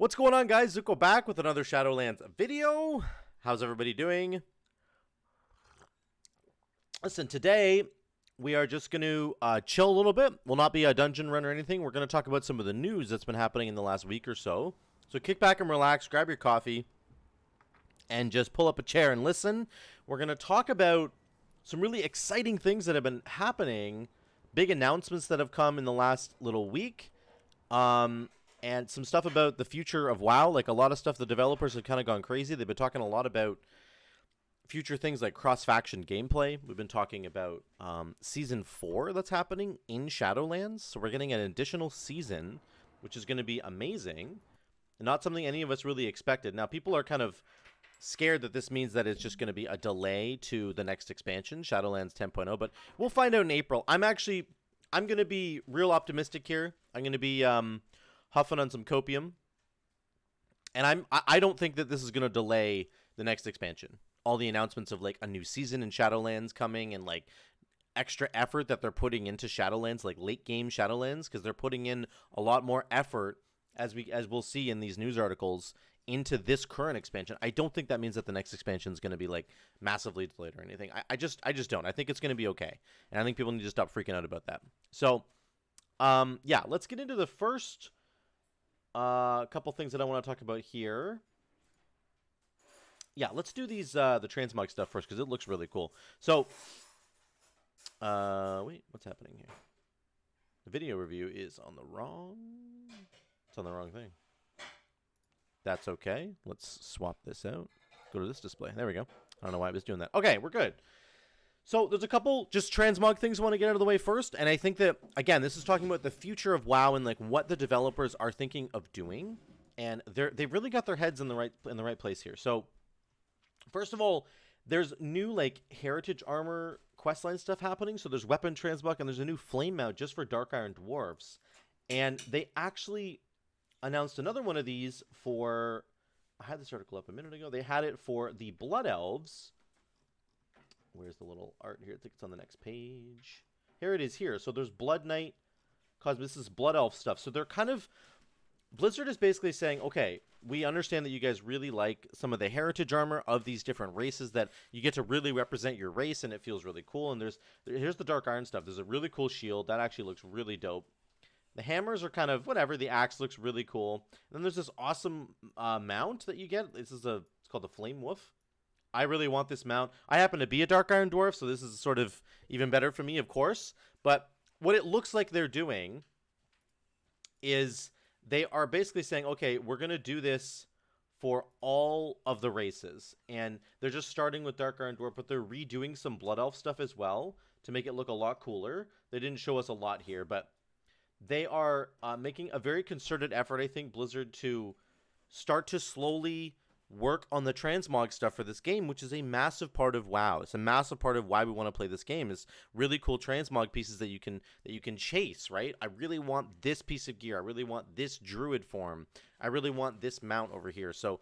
What's going on, guys? Zuco back with another Shadowlands video. How's everybody doing? Listen, today we are just going to chill a little bit. Will not be a dungeon run or anything. We're going to talk about some of the news that's been happening in the last week or so. So kick back and relax, grab your coffee, and just pull up a chair and listen. We're going to talk about some really exciting things that have been happening, big announcements that have come in the last little week. And some stuff about the future of WoW. Like, a lot of stuff, the developers have kind of gone crazy. They've been talking a lot about future things like cross-faction gameplay. We've been talking about Season 4 that's happening in Shadowlands. So we're getting an additional season, which is going to be amazing. And not something any of us really expected. Now, people are kind of scared that this means that it's just going to be a delay to the next expansion, Shadowlands 10.0. But we'll find out in April. I'm going to be real optimistic here. I'm going to be huffing on some copium, and I don't think that this is going to delay the next expansion. All the announcements of like a new season in Shadowlands coming, and like extra effort that they're putting into Shadowlands, like late game Shadowlands, because they're putting in a lot more effort, as we'll see in these news articles, into this current expansion. I don't think that means that the next expansion is going to be like massively delayed or anything. I just don't. I think it's going to be okay, and I think people need to stop freaking out about that. So, yeah, let's get into the first a couple things that I want to talk about here. Yeah, let's do these the Transmog stuff first, because it looks really cool. So, wait, what's happening here? The video review is on the wrong... It's on the wrong thing. That's okay. Let's swap this out. Go to this display. There we go. I don't know why I was doing that. Okay, we're good. So there's a couple just Transmog things I want to get out of the way first, and I think that, again, this is talking about the future of WoW and like what the developers are thinking of doing, and they've really got their heads in the right place here. So first of all, there's new like heritage armor questline stuff happening. So there's weapon transmog, and there's a new flame mount just for Dark Iron Dwarves, and they actually announced another one of these for, I had this article up a minute ago. They had it for the Blood Elves. Where's the little art here? I think it's on the next page. Here it is here. So there's Blood Knight, this is Blood Elf stuff. So they're kind of, Blizzard is basically saying, okay, we understand that you guys really like some of the heritage armor of these different races, that you get to really represent your race, and it feels really cool. And here's the Dark Iron stuff. There's a really cool shield. That actually looks really dope. The hammers are kind of whatever. The axe looks really cool. And then there's this awesome mount that you get. It's called the Flame Wolf. I really want this mount. I happen to be a Dark Iron Dwarf, so this is sort of even better for me, of course. But what it looks like they're doing is they are basically saying, okay, we're going to do this for all of the races. And they're just starting with Dark Iron Dwarf, but they're redoing some Blood Elf stuff as well to make it look a lot cooler. They didn't show us a lot here, but they are making a very concerted effort, I think, Blizzard, to start to slowly work on the transmog stuff for this game, which is a massive part of WoW. It's a massive part of why we want to play this game, is really cool transmog pieces that you can chase, right? I really want this piece of gear. I really want this druid form. I really want this mount over here. So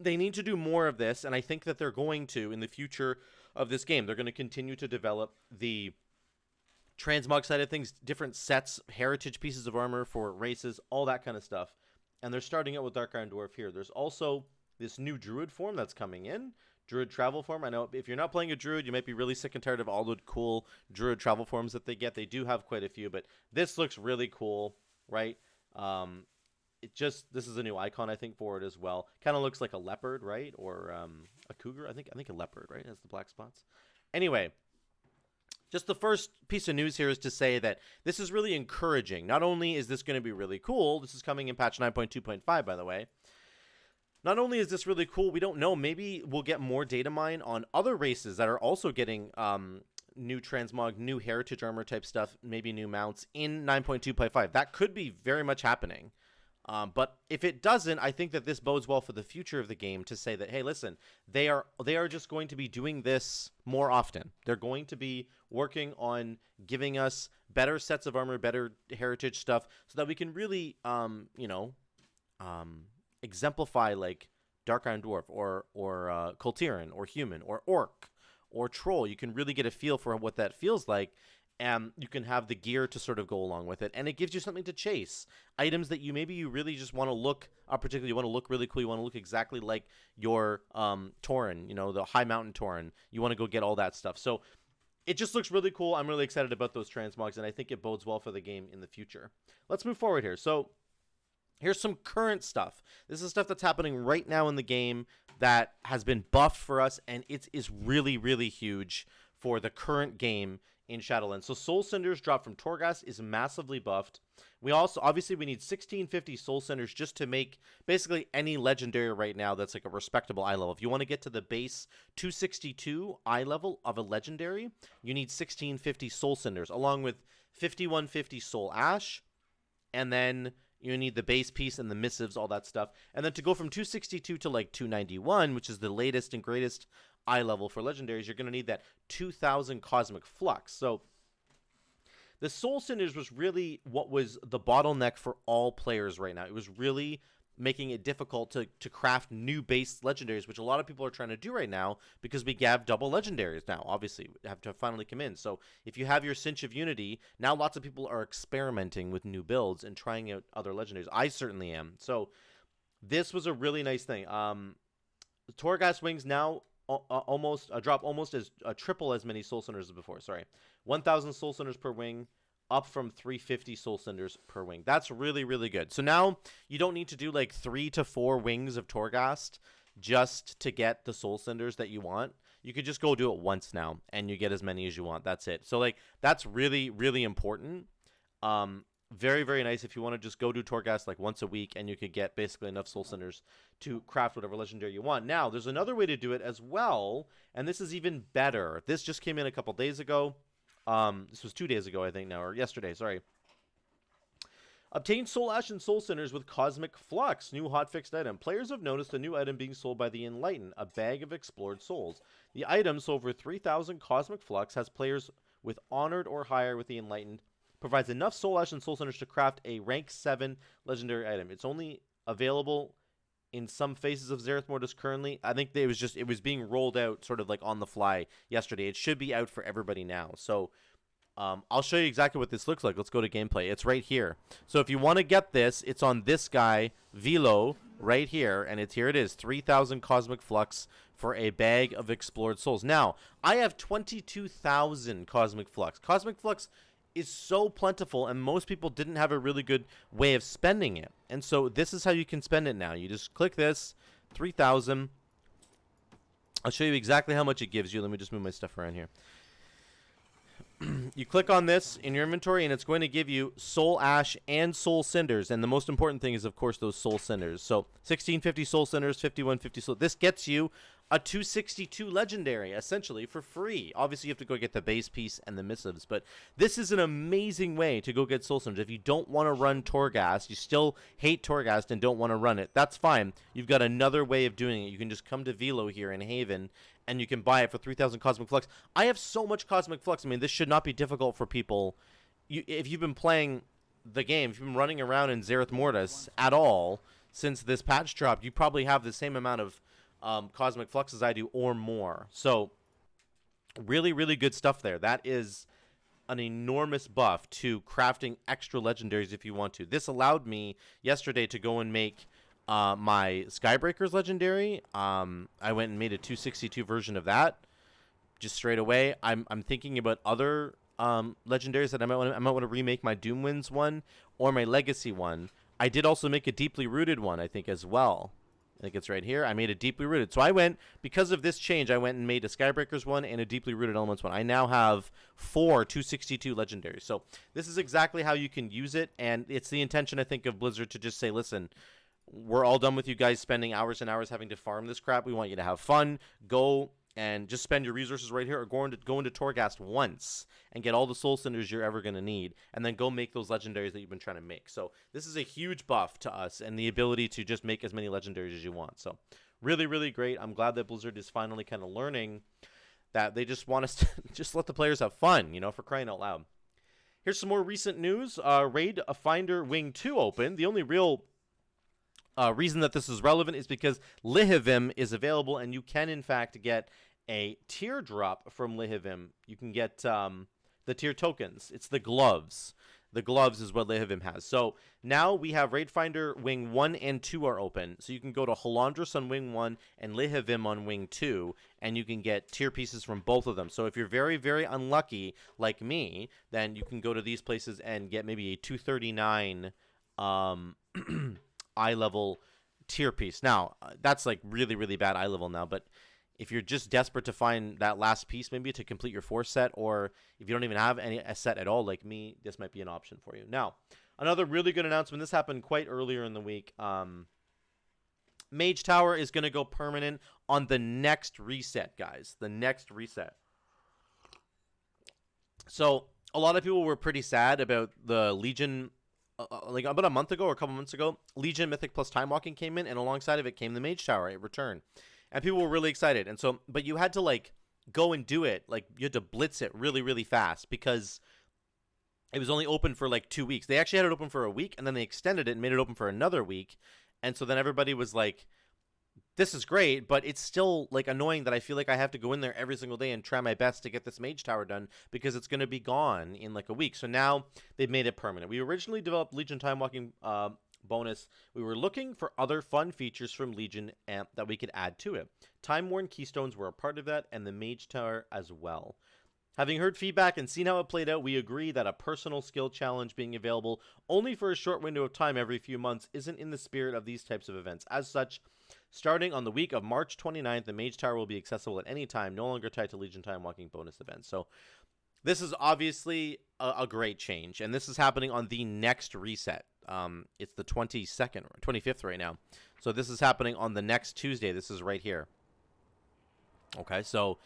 they need to do more of this, and I think that they're going to in the future of this game. They're going to continue to develop the transmog side of things, different sets, heritage pieces of armor for races, all that kind of stuff. And they're starting out with Dark Iron Dwarf here. There's also this new druid form that's coming in, druid travel form. I know if you're not playing a druid, you might be really sick and tired of all the cool druid travel forms that they get. They do have quite a few, but this looks really cool, right? This is a new icon, I think, for it as well. Kind of looks like a leopard, right? Or a cougar. I think a leopard, right? Has the black spots. Anyway, just the first piece of news here is to say that this is really encouraging. Not only is this going to be really cool, this is coming in patch 9.2.5, by the way. Not only is this really cool, we don't know, maybe we'll get more data mine on other races that are also getting new transmog, new heritage armor type stuff, maybe new mounts in 9.2.5. That could be very much happening. But if it doesn't, I think that this bodes well for the future of the game, to say that, hey, listen, they are just going to be doing this more often. They're going to be working on giving us better sets of armor, better heritage stuff, so that we can really, exemplify like Dark Iron Dwarf or Kultiran or Human or Orc or Troll. You can really get a feel for what that feels like. and you can have the gear to sort of go along with it, and it gives you something to chase. Items that you really just want to look, particularly you want to look really cool, you want to look exactly like your Tauren, the high mountain Tauren. You want to go get all that stuff. So it just looks really cool. I'm really excited about those transmogs, and I think it bodes well for the game in the future. Let's move forward here. So here's some current stuff. This is stuff that's happening right now in the game that has been buffed for us, and it is really, really huge for the current game in Shadowlands. So Soul Cinders drop from Torghast is massively buffed. We also, obviously, we need 1650 Soul Cinders just to make basically any legendary right now that's like a respectable eye level. If you want to get to the base 262 eye level of a legendary, you need 1650 Soul Cinders, along with 5150 Soul Ash, and then you need the base piece and the missives, all that stuff. And then to go from 262 to like 291, which is the latest and greatest eye level for legendaries, you're going to need that 2000 Cosmic Flux. So the Soul Cinders was really what was the bottleneck for all players right now. It was really making it difficult to craft new base legendaries, which a lot of people are trying to do right now because we have double legendaries now. Obviously, we have to finally come in. So if you have your Cinch of Unity, now lots of people are experimenting with new builds and trying out other legendaries. I certainly am. So this was a really nice thing. The Torghast Wings now drop almost as triple as many Soul Cinders as before. Sorry, 1,000 Soul Cinders per wing, up from 350 Soul Cinders per wing. That's really, really good. So now you don't need to do like 3 to 4 wings of Torghast just to get the Soul Cinders that you want. You could just go do it once now, and you get as many as you want. That's it. So like that's really, really important. Very, very nice if you want to just go do Torghast like once a week, and you could get basically enough Soul Cinders to craft whatever legendary you want. Now, there's another way to do it as well, and this is even better. This just came in a couple days ago. This was 2 days ago, I think now, or yesterday, sorry. Obtain Soul Ash and Soul Cinders with Cosmic Flux, new hotfixed item. Players have noticed a new item being sold by the Enlightened, a bag of explored souls. The item, sold for 3,000 Cosmic Flux, has players with Honored or higher with the Enlightened, provides enough Soul Ash and Soul Cinders to craft a rank 7 legendary item. It's only available in some phases of Zereth Mortis currently. I think it was being rolled out sort of like on the fly yesterday. It should be out for everybody now. So I'll show you exactly what this looks like. Let's go to gameplay. It's right here. So if you want to get this, it's on this guy, Velo, right here. And here it is, 3,000 Cosmic Flux for a bag of explored souls. Now, I have 22,000 Cosmic Flux. Cosmic Flux is so plentiful, and most people didn't have a really good way of spending it. And so this is how you can spend it now. You just click this, 3,000. I'll show you exactly how much it gives you. Let me just move my stuff around here. You click on this in your inventory, and it's going to give you Soul Ash and Soul Cinders. And the most important thing is, of course, those Soul Cinders. So 1650 Soul Cinders, 5150 Soul. This gets you a 262 legendary, essentially, for free. Obviously, you have to go get the base piece and the missives, but this is an amazing way to go get Soul Cinders. If you don't want to run Torghast, you still hate Torghast and don't want to run it, that's fine. You've got another way of doing it. You can just come to Velo here in Haven, and you can buy it for 3,000 Cosmic Flux. I have so much Cosmic Flux. I mean, this should not be difficult for people. If you've been playing the game, if you've been running around in Zereth Mortis at all since this patch dropped, you probably have the same amount of Cosmic Flux as I do, or more. So really, really good stuff there. That is an enormous buff to crafting extra legendaries if you want to. This allowed me yesterday to go and make my Skybreakers legendary. I went and made a 262 version of that just straight away. I'm thinking about other legendaries that I might want to remake, my Doomwinds one or my Legacy one. I did also make a Deeply Rooted one, I think, as well. I think it's right here. I made a Deeply Rooted. So I went, because of this change, I went and made a Skybreakers one and a Deeply Rooted Elements one. I now have 4 262 legendaries. So this is exactly how you can use it, and it's the intention, I think, of Blizzard to just say, listen, we're all done with you guys spending hours and hours having to farm this crap. We want you to have fun. Go and just spend your resources right here, or go into Torghast once and get all the Soul Cinders you're ever going to need, and then go make those legendaries that you've been trying to make. So this is a huge buff to us, and the ability to just make as many legendaries as you want. So really, really great. I'm glad that Blizzard is finally kind of learning that they just want us to just let the players have fun, for crying out loud. Here's some more recent news. Raid Finder Wing 2 opened. The only real reason that this is relevant is because Lihivim is available, and you can, in fact, get a teardrop from Lihivim. You can get the tier tokens. It's the gloves. The gloves is what Lehivim has. So now we have Raid Finder Wing 1 and 2 are open. So you can go to Halandris on Wing 1 and Lehivim on Wing 2, and you can get tier pieces from both of them. So if you're very, very unlucky, like me, then you can go to these places and get maybe a 239 eye level tier piece. Now, that's like really, really bad eye level now, but if you're just desperate to find that last piece, maybe to complete your 4 set, or if you don't even have a set at all like me, this might be an option for you. Now, another really good announcement. This happened quite earlier in the week. Mage Tower is going to go permanent on the next reset, guys. The next reset. So, a lot of people were pretty sad about the Legion, like about a month ago or a couple months ago. Legion Mythic plus Time Walking came in, and alongside of it came the Mage Tower, a return. And people were really excited. And so, but you had to like go and do it. Like you had to blitz it really, really fast because it was only open for like 2 weeks. They actually had it open for a week, and then they extended it and made it open for another week. And so then everybody was like, this is great, but it's still like annoying that I feel like I have to go in there every single day and try my best to get this Mage Tower done because it's going to be gone in like a week. So now they've made it permanent. We originally developed Legion Time Walking bonus. We were looking for other fun features from Legion Amp that we could add to it. Time-worn keystones were a part of that, and the Mage Tower as well. Having heard feedback and seen how it played out, we agree that a personal skill challenge being available only for a short window of time every few months isn't in the spirit of these types of events. As such, starting on the week of March 29th, the Mage Tower will be accessible at any time, no longer tied to Legion Time Walking bonus events. So this is obviously a great change, and this is happening on the next reset. It's the 22nd or 25th right now. So this is happening on the next Tuesday. This is right here. Okay, so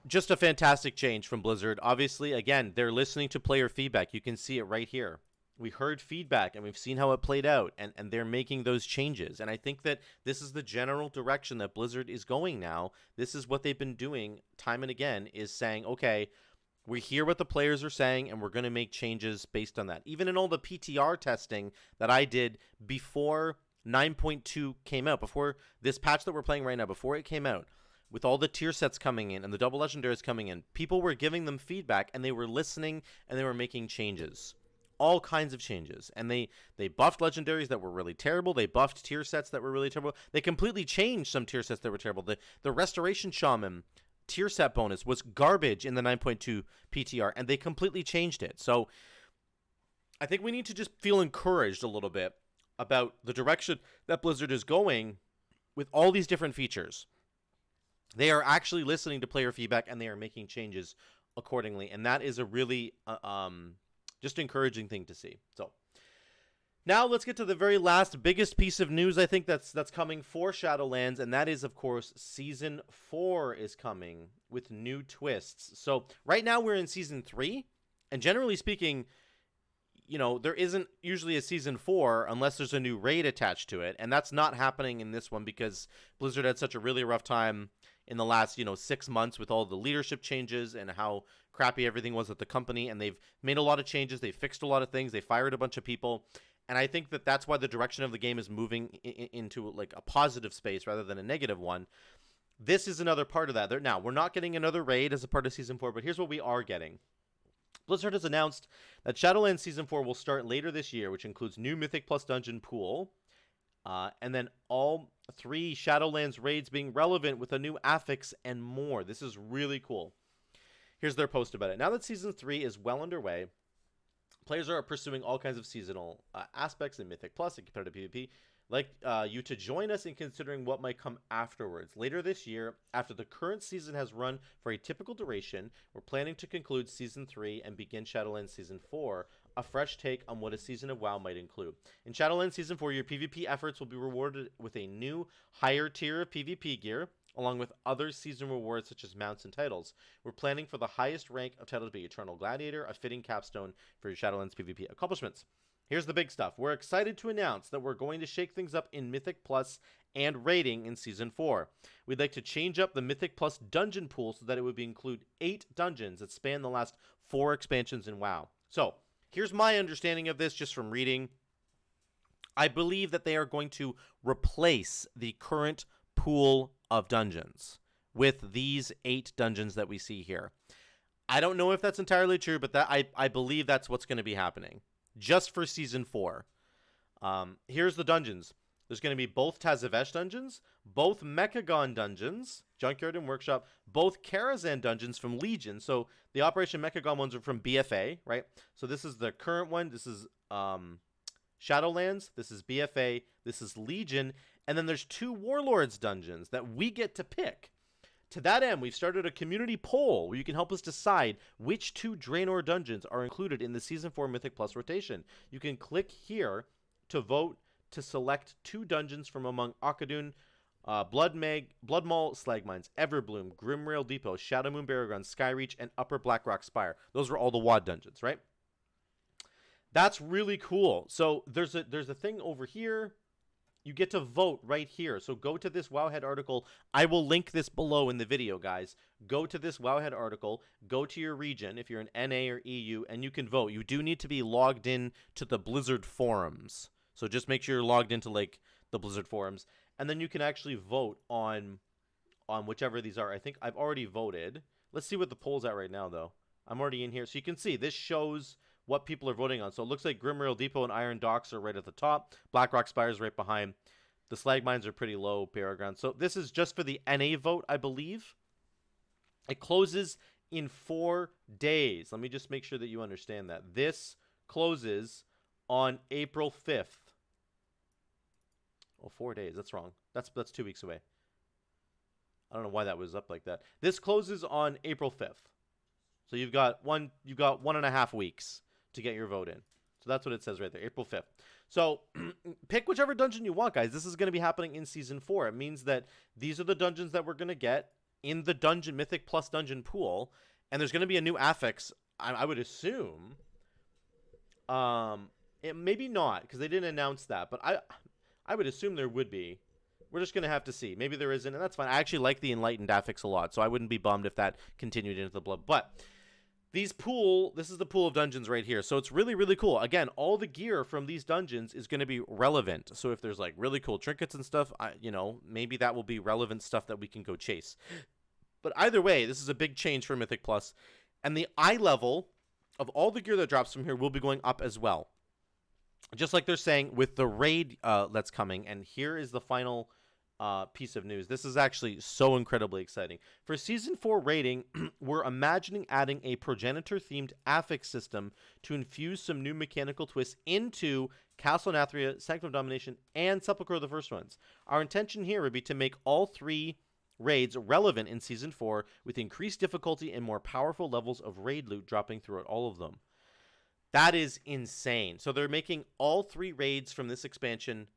just a fantastic change from Blizzard. Obviously, again, they're listening to player feedback. You can see it right here. We heard feedback, and we've seen how it played out, and they're making those changes. And I think that this is the general direction that Blizzard is going now. This is what they've been doing time and again, is saying, okay, we hear what the players are saying, and we're going to make changes based on that. Even in all the PTR testing that I did before 9.2 came out, before this patch that we're playing right now, before it came out, with all the tier sets coming in and the double legendaries coming in, people were giving them feedback, and they were listening, and they were making changes. All kinds of changes. And they buffed legendaries that were really terrible. They buffed tier sets that were really terrible. They completely changed some tier sets that were terrible. The Restoration Shaman tier set bonus was garbage in the 9.2 PTR, and they completely changed it. So I think we need to just feel encouraged a little bit about the direction that Blizzard is going with all these different features. They are actually listening to player feedback, and they are making changes accordingly, and that is a really just encouraging thing to see. So now let's get to the very last biggest piece of news I think that's coming for Shadowlands, and that is, of course, Season 4 is coming with new twists. So right now we're in Season 3, and generally speaking, you know, there isn't usually a Season 4 unless there's a new raid attached to it, and that's not happening in this one because Blizzard had such a really rough time in the last, 6 months with all the leadership changes and how crappy everything was at the company, and they've made a lot of changes, they fixed a lot of things, they fired a bunch of people, and I think that that's why the direction of the game is moving into like a positive space rather than a negative one. This is another part of that. Now, we're not getting another raid as a part of Season 4, but here's what we are getting. Blizzard has announced that Shadowlands Season 4 will start later this year, which includes new Mythic Plus Dungeon pool, and then all 3 Shadowlands raids being relevant with a new affix and more. This is really cool. Here's their post about it. Now that Season 3 is well underway, players are pursuing all kinds of seasonal aspects in Mythic Plus and competitive PvP. Like you to join us in considering what might come afterwards. Later this year, after the current season has run for a typical duration, we're planning to conclude Season 3 and begin Shadowlands Season 4, a fresh take on what a season of WoW might include. In Shadowlands Season 4, your PvP efforts will be rewarded with a new higher tier of PvP gear, along with other season rewards such as mounts and titles. We're planning for the highest rank of title to be Eternal Gladiator, a fitting capstone for your Shadowlands PvP accomplishments. Here's the big stuff. We're excited to announce that we're going to shake things up in Mythic Plus and raiding in Season 4. We'd like to change up the Mythic Plus dungeon pool so that it would include 8 dungeons that span the last 4 expansions in WoW. So, here's my understanding of this just from reading. I believe that they are going to replace the current pool of dungeons with these 8 dungeons that we see here. I don't know if that's entirely true, but that I believe that's what's going to be happening just for Season 4. Here's the dungeons. There's going to be both Tazavesh dungeons, both Mechagon dungeons, Junkyard and Workshop, both Karazhan dungeons from Legion. So the Operation Mechagon ones are from BFA, right? So this is the current one. This is Shadowlands. This is BFA. This is Legion. And then there's 2 Warlords dungeons that we get to pick. To that end, we've started a community poll where you can help us decide which 2 Draenor dungeons are included in the Season 4 Mythic Plus rotation. You can click here to vote to select 2 dungeons from among Akadun, Blood Maul, Slagmines, Everbloom, Grimrail Depot, Shadowmoon Barrowground, Skyreach, and Upper Blackrock Spire. Those were all the WOD dungeons, right? That's really cool. So there's a thing over here. You get to vote right here. So go to this Wowhead article. I will link this below in the video, guys. Go to this Wowhead article. Go to your region if you're in NA or EU, and you can vote. You do need to be logged in to the Blizzard forums. So just make sure you're logged into like the Blizzard forums, and then you can actually vote on whichever these are. I think I've already voted. Let's see what the poll's at right now, though. I'm already in here, so you can see this shows what people are voting on. So it looks like Grimrail Depot and Iron Docks are right at the top. Blackrock Spire is right behind. The Slag Mines are pretty low, Barrowground. So this is just for the NA vote, I believe. It closes in 4 days. Let me just make sure that you understand that. This closes on April 5th. Oh, 4 days. That's wrong. That's 2 weeks away. I don't know why that was up like that. This closes on April 5th. So you've got 1.5 weeks to get your vote in. So that's what it says right there, April 5th. So pick whichever dungeon you want, guys. This is going to be happening in Season 4. It means that these are the dungeons that we're going to get in the dungeon Mythic Plus dungeon pool. And there's going to be a new affix, I would assume. Maybe not, because they didn't announce that. But I would assume there would be. We're just going to have to see. Maybe there isn't, and that's fine. I actually like the Enlightened affix a lot, so I wouldn't be bummed if that continued into the blood. But this is the pool of dungeons right here. So it's really, really cool. Again, all the gear from these dungeons is going to be relevant. So if there's like really cool trinkets and stuff, maybe that will be relevant stuff that we can go chase. But either way, this is a big change for Mythic Plus. And the eye level of all the gear that drops from here will be going up as well. Just like they're saying with the raid that's coming. And here is the final piece of news. This is actually so incredibly exciting. For Season 4 raiding, we're imagining adding a progenitor-themed affix system to infuse some new mechanical twists into Castle Nathria, Sanctum of Domination, and Sepulchre of the First Ones. Our intention here would be to make all 3 raids relevant in Season 4 with increased difficulty and more powerful levels of raid loot dropping throughout all of them. That is insane. So they're making all 3 raids from this expansion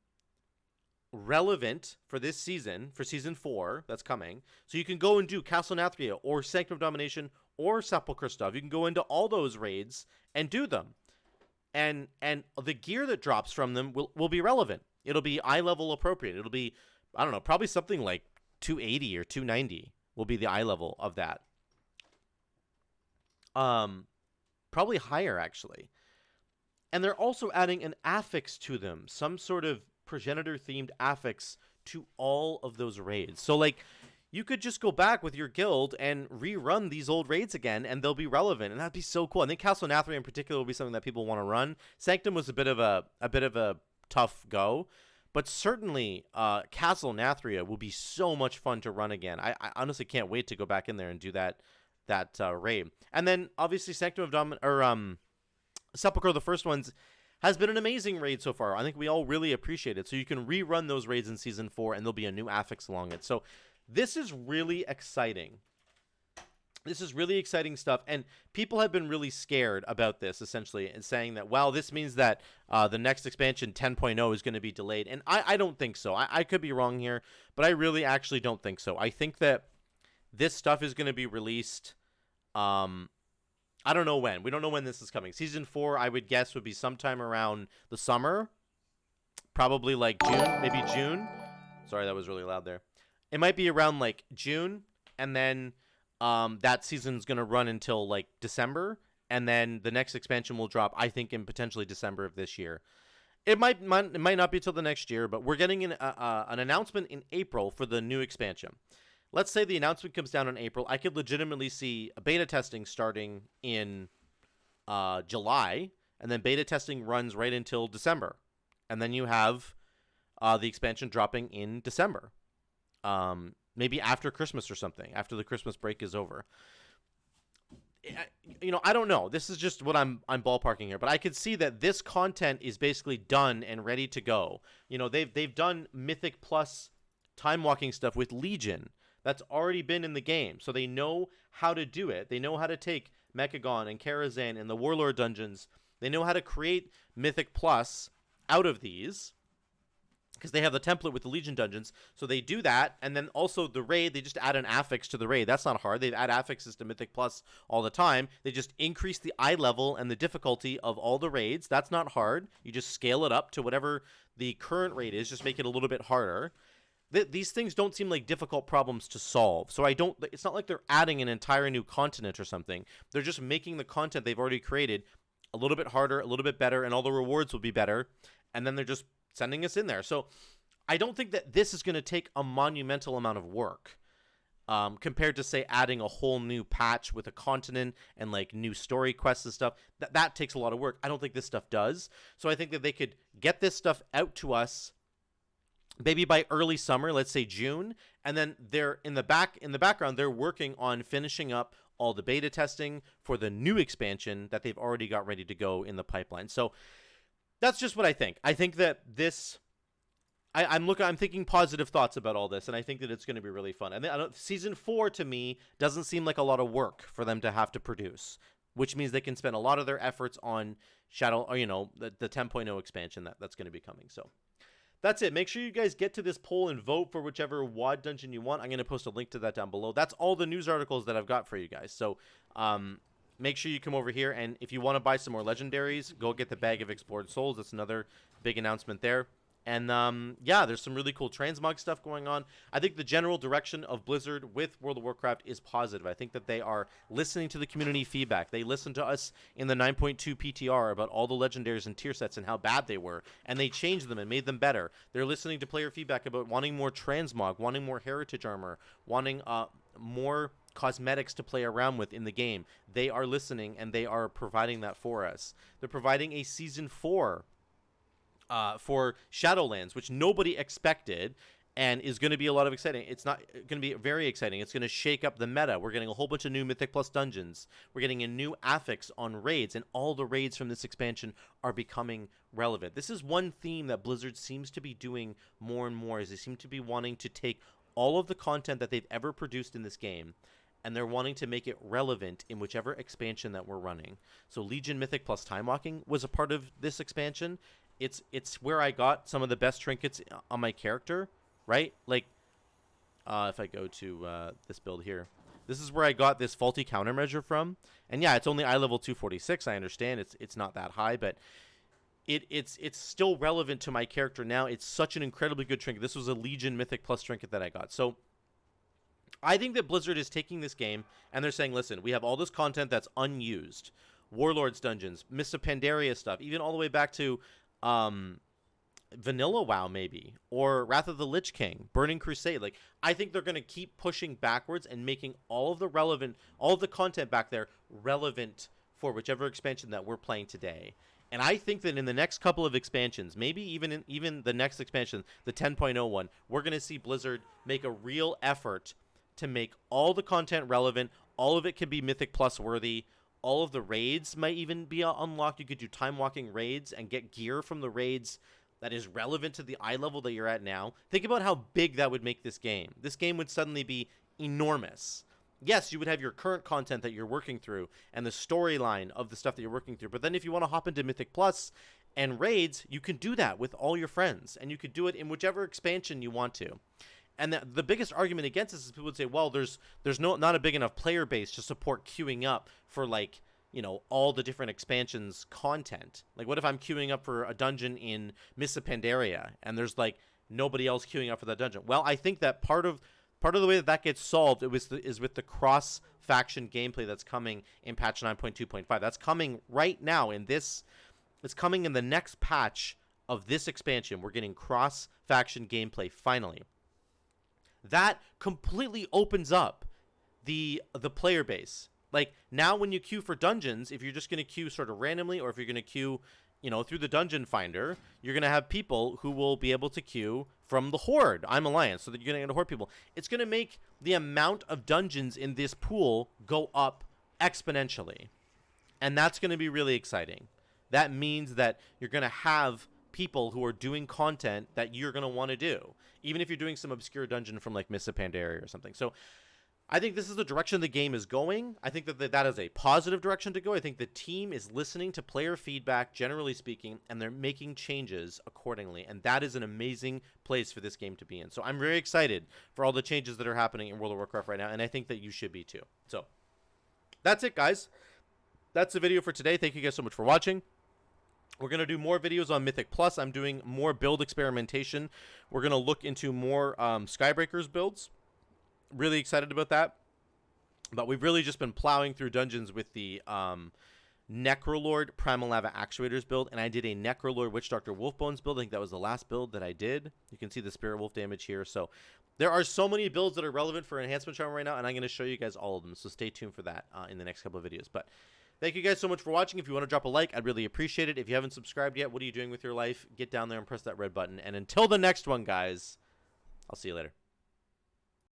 relevant for this season, for Season 4 that's coming. So you can go and do Castle Nathria or Sanctum of Domination or Sepulchre stuff. You can go into all those raids and do them. And the gear that drops from them will be relevant. It'll be eye level appropriate. It'll be, I don't know, probably something like 280 or 290 will be the eye level of that. Probably higher, actually. And they're also adding an affix to them, some sort of progenitor-themed affix to all of those raids. So, like, you could just go back with your guild and rerun these old raids again, and they'll be relevant, and that'd be so cool. I think Castle Nathria in particular will be something that people want to run. Sanctum was a bit of a tough go, but certainly Castle Nathria will be so much fun to run again. I honestly can't wait to go back in there and do that raid. And then obviously Sanctum of Domination Sepulchre of the First Ones has been an amazing raid so far. I think we all really appreciate it. So you can rerun those raids in Season 4, and there'll be a new affix along it. So this is really exciting. This is really exciting stuff, and people have been really scared about this, essentially, and saying that, well, this means that the next expansion, 10.0, is going to be delayed. And I don't think so. I could be wrong here, but I really actually don't think so. I think that this stuff is going to be released I don't know when. We don't know when this is coming. Season 4, I would guess, would be sometime around the summer. Probably like June, maybe June. Sorry, that was really loud there. It might be around like June, and then that season's going to run until like December, and then the next expansion will drop, I think, in potentially December of this year. It might not be till the next year, but we're getting an announcement in April for the new expansion. let's say the announcement comes down in April. I could legitimately see a beta testing starting in July, and then beta testing runs right until December. And then you have the expansion dropping in December. Maybe after Christmas or something, after the Christmas break is over. I don't know. This is just what I'm ballparking here, but I could see that this content is basically done and ready to go. They've done Mythic Plus time walking stuff with Legion. That's already been in the game, so they know how to do it. They know how to take Mechagon and Karazhan and the Warlord dungeons. They know how to create Mythic Plus out of these, because they have the template with the Legion dungeons. So they do that, and then also the raid, they just add an affix to the raid. That's not hard. They add affixes to Mythic Plus all the time. They just increase the eye level and the difficulty of all the raids. That's not hard. You just scale it up to whatever the current raid is, just make it a little bit harder. These things don't seem like difficult problems to solve. So it's not like they're adding an entire new continent or something. They're just making the content they've already created a little bit harder, a little bit better, and all the rewards will be better. And then they're just sending us in there. So I don't think that this is going to take a monumental amount of work compared to, say, adding a whole new patch with a continent and like new story quests and stuff. That takes a lot of work. I don't think this stuff does. So I think that they could get this stuff out to us maybe by early summer, let's say June, and then they're in the background, they're working on finishing up all the beta testing for the new expansion that they've already got ready to go in the pipeline. So that's just what I think. I think that this, I'm thinking positive thoughts about all this, and I think that it's going to be really fun. And season 4 to me doesn't seem like a lot of work for them to have to produce, which means they can spend a lot of their efforts on Shadow, or the 10.0 expansion that's going to be coming. So that's it. Make sure you guys get to this poll and vote for whichever WOD dungeon you want. I'm going to post a link to that down below. That's all the news articles that I've got for you guys. So make sure you come over here, and if you want to buy some more legendaries, go get the Bag of Explored Souls. That's another big announcement there. And yeah, there's some really cool Transmog stuff going on. I think the general direction of Blizzard with World of Warcraft is positive. I think that they are listening to the community feedback. They listened to us in the 9.2 PTR about all the legendaries and tier sets and how bad they were, and they changed them and made them better. They're listening to player feedback about wanting more Transmog, wanting more heritage armor, wanting more cosmetics to play around with in the game. They are listening, and they are providing that for us. They're providing a Season 4 for Shadowlands, which nobody expected, and is going to be a lot of exciting. It's not going to be very exciting. It's going to shake up the meta. We're getting a whole bunch of new Mythic Plus dungeons. We're getting a new affix on raids, and all the raids from this expansion are becoming relevant. This is one theme that Blizzard seems to be doing more and more, is they seem to be wanting to take all of the content that they've ever produced in this game, and they're wanting to make it relevant in whichever expansion that we're running. So Legion Mythic Plus Time Walking was a part of this expansion. It's where I got some of the best trinkets on my character, right? Like, if I go to this build here, this is where I got this faulty countermeasure from. And yeah, it's only eye level 246. I understand it's not that high, but it's still relevant to my character now. It's such an incredibly good trinket. This was a Legion Mythic Plus trinket that I got. So I think that Blizzard is taking this game and they're saying, listen, we have all this content that's unused. Warlords dungeons, Mists of Pandaria stuff, even all the way back to Vanilla WoW maybe, or Wrath of the Lich King, Burning Crusade. Like, I think they're going to keep pushing backwards and making all of the content back there relevant for whichever expansion that we're playing today. And I think that in the next couple of expansions, maybe even the next expansion, the 10.0 one, we're going to see Blizzard make a real effort to make all the content relevant. All of it can be Mythic Plus worthy. All of the raids might even be unlocked. You could do time walking raids and get gear from the raids that is relevant to the eye level that you're at now. Think about how big that would make this game. This game would suddenly be enormous. Yes, you would have your current content that you're working through and the storyline of the stuff that you're working through. But then if you want to hop into Mythic Plus and raids, you can do that with all your friends. And you could do it in whichever expansion you want to. And the biggest argument against this is people would say, well, there's not a big enough player base to support queuing up for, like, all the different expansions content. Like, what if I'm queuing up for a dungeon in Mists of Pandaria and there's, like, nobody else queuing up for that dungeon? Well, I think that part of the way that gets solved is with the cross-faction gameplay that's coming in patch 9.2.5. That's coming right now it's coming in the next patch of this expansion. We're getting cross-faction gameplay finally. that completely opens up the player base. Like, now when you queue for dungeons, if you're just going to queue sort of randomly, or if you're going to queue, you know, through the dungeon finder, you're going to have people who will be able to queue from the Horde. I'm Alliance, so that you're going to Horde people. It's going to make the amount of dungeons in this pool go up exponentially. And that's going to be really exciting. That means that you're going to have people who are doing content that you're going to want to do, even if you're doing some obscure dungeon from like Mists of Pandaria or something. So I think this is the direction the game is going. I think that that is a positive direction to go. I think the team is listening to player feedback, generally speaking, and they're making changes accordingly. And that is an amazing place for this game to be in. So I'm very excited for all the changes that are happening in World of Warcraft right now, and I think that you should be too. So that's it, guys. That's the video for today. Thank you guys so much for watching. We're going to do more videos on Mythic Plus. I'm doing more build experimentation. We're going to look into more Skybreakers builds. Really excited about that. But we've really just been plowing through dungeons with the Necrolord Primal Lava Actuators build. And I did a Necrolord Witch Doctor Wolfbones build. I think that was the last build that I did. You can see the Spirit Wolf damage here. So there are so many builds that are relevant for Enhancement Charm right now. And I'm going to show you guys all of them. So stay tuned for that in the next couple of videos. But thank you guys so much for watching. If you want to drop a like, I'd really appreciate it. If you haven't subscribed yet, what are you doing with your life? Get down there and press that red button. And until the next one, guys, I'll see you later.